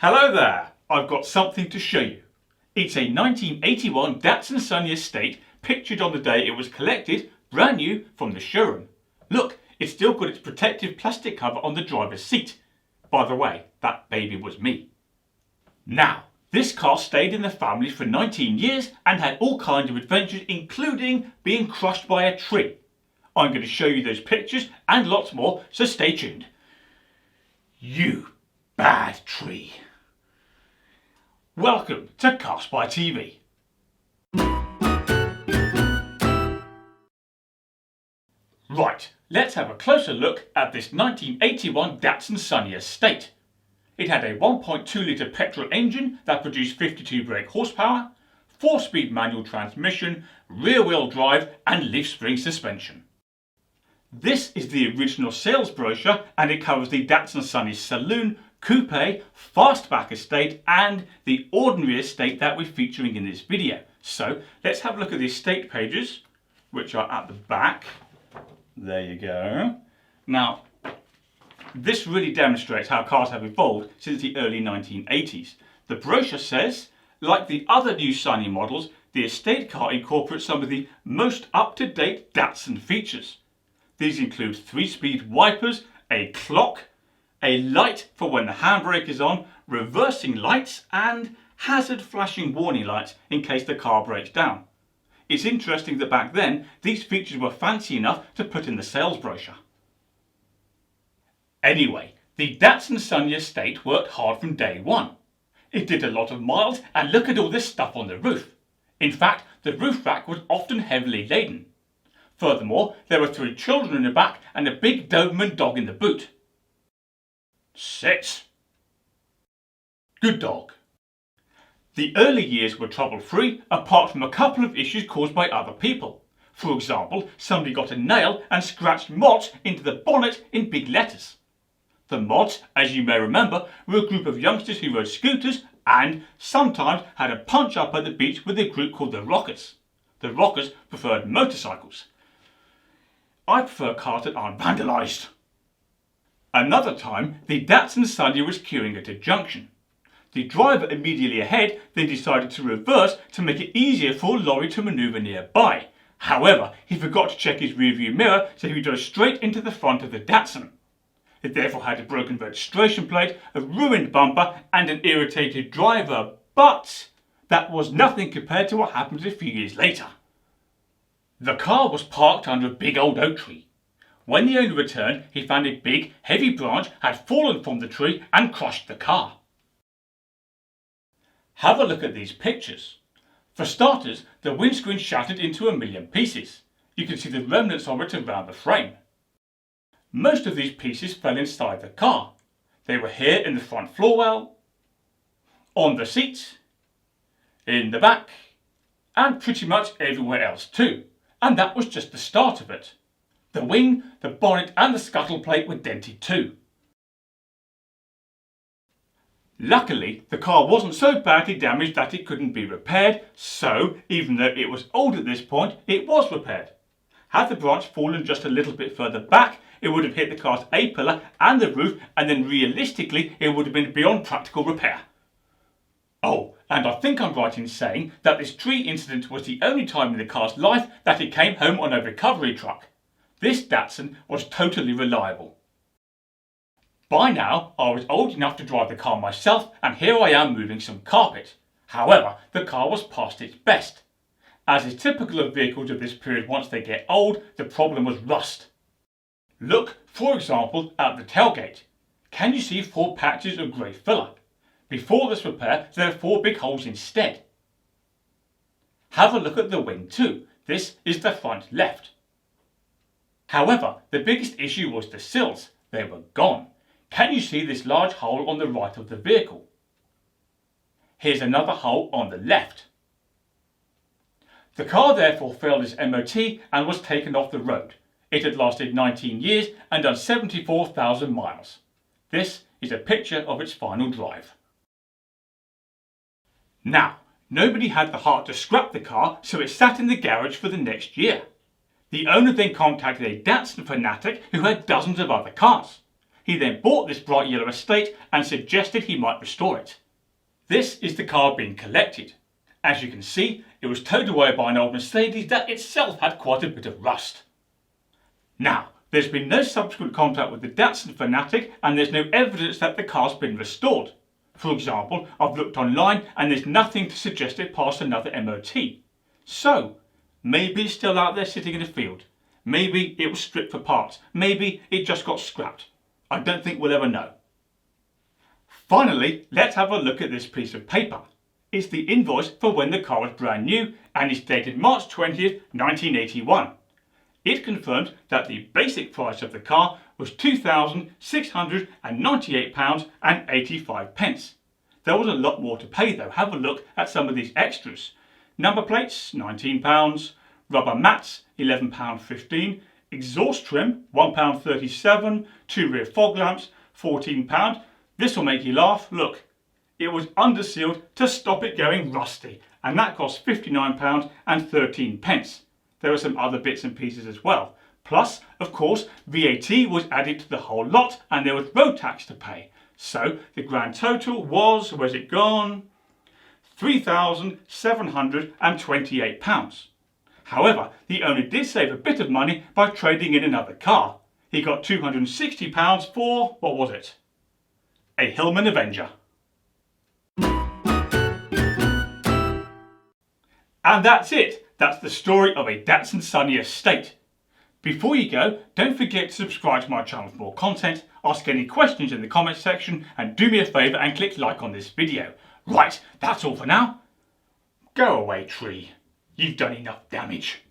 Hello there, I've got something to show you. It's a 1981 Datsun Sunny Estate pictured on the day it was collected, brand new from the showroom. Look, it's still got its protective plastic cover on the driver's seat. By the way, that baby was me. Now, this car stayed in the family for 19 years and had all kinds of adventures, including being crushed by a tree. I'm going to show you those pictures and lots more, so stay tuned. You bad tree. Welcome to Cars by TV. Right, let's have a closer look at this 1981 Datsun Sunny Estate. It had a 1.2 litre petrol engine that produced 52 brake horsepower, 4-speed manual transmission, rear-wheel drive and leaf spring suspension. This is the original sales brochure and it covers the Datsun Sunny Saloon, Coupe, Fastback Estate and the ordinary estate that we're featuring in this video. So let's have a look at the estate pages, which are at the back. There you go. Now, this really demonstrates how cars have evolved since the early 1980s. The brochure says, like the other new Sunny models, the estate car incorporates some of the most up-to-date Datsun features. These include 3-speed wipers, a clock, a light for when the handbrake is on, reversing lights and hazard flashing warning lights in case the car breaks down. It's interesting that back then these features were fancy enough to put in the sales brochure. Anyway, the Datsun Sunny Estate worked hard from day one. It did a lot of miles and look at all this stuff on the roof. In fact, the roof rack was often heavily laden. Furthermore, there were 3 children in the back and a big Doberman dog in the boot. Sit. Good dog. The early years were trouble-free, apart from a couple of issues caused by other people. For example, somebody got a nail and scratched mods into the bonnet in big letters. The mods, as you may remember, were a group of youngsters who rode scooters and sometimes had a punch-up at the beach with a group called the Rockers. The Rockers preferred motorcycles. I prefer cars that aren't vandalised. Another time, the Datsun Sunny was queuing at a junction. The driver immediately ahead then decided to reverse to make it easier for a lorry to manoeuvre nearby. However, he forgot to check his rearview mirror, so he drove straight into the front of the Datsun. It therefore had a broken registration plate, a ruined bumper and an irritated driver, but that was nothing compared to what happened a few years later. The car was parked under a big old oak tree. When the owner returned, he found a big, heavy branch had fallen from the tree and crushed the car. Have a look at these pictures. For starters, the windscreen shattered into a million pieces. You can see the remnants of it around the frame. Most of these pieces fell inside the car. They were here in the front floor well, on the seats, in the back, and pretty much everywhere else too. And that was just the start of it. The wing, the bonnet and the scuttle plate were dented too. Luckily, the car wasn't so badly damaged that it couldn't be repaired, so even though it was old at this point, it was repaired. Had the branch fallen just a little bit further back, it would have hit the car's A-pillar and the roof, and then realistically it would have been beyond practical repair. Oh, and I think I'm right in saying that this tree incident was the only time in the car's life that it came home on a recovery truck. This Datsun was totally reliable. By now, I was old enough to drive the car myself and here I am moving some carpet. However, the car was past its best. As is typical of vehicles of this period once they get old, the problem was rust. Look, for example, at the tailgate. Can you see 4 patches of grey filler? Before this repair, there are 4 big holes instead. Have a look at the wing too. This is the front left. However, the biggest issue was the sills. They were gone. Can you see this large hole on the right of the vehicle? Here's another hole on the left. The car therefore failed its MOT and was taken off the road. It had lasted 19 years and done 74,000 miles. This is a picture of its final drive. Now, nobody had the heart to scrap the car, so it sat in the garage for the next year. The owner then contacted a Datsun fanatic who had dozens of other cars. He then bought this bright yellow estate and suggested he might restore it. This is the car being collected. As you can see, it was towed away by an old Mercedes that itself had quite a bit of rust. Now, there's been no subsequent contact with the Datsun fanatic and there's no evidence that the car's been restored. For example, I've looked online and there's nothing to suggest it passed another MOT. So, maybe it's still out there sitting in a field. Maybe it was stripped for parts. Maybe it just got scrapped. I don't think we'll ever know. Finally, let's have a look at this piece of paper. It's the invoice for when the car was brand new and it's dated March 20th, 1981. It confirms that the basic price of the car was £2,698.85. There was a lot more to pay though. Have a look at some of these extras. Number plates, £19. Rubber mats, £11.15. Exhaust trim, £1.37. 2 rear fog lamps, £14. This will make you laugh. Look, it was undersealed to stop it going rusty, and that cost £59.13. There were some other bits and pieces as well. Plus, of course, VAT was added to the whole lot and there was road tax to pay. So the grand total was, where's it gone? £3,728. However, the owner did save a bit of money by trading in another car. He got £260 for, what was it? A Hillman Avenger. And that's it. That's the story of a Datsun Sunny Estate. Before you go, don't forget to subscribe to my channel for more content, ask any questions in the comments section, and do me a favour and click like on this video. Right, that's all for now. Go away, tree. You've done enough damage.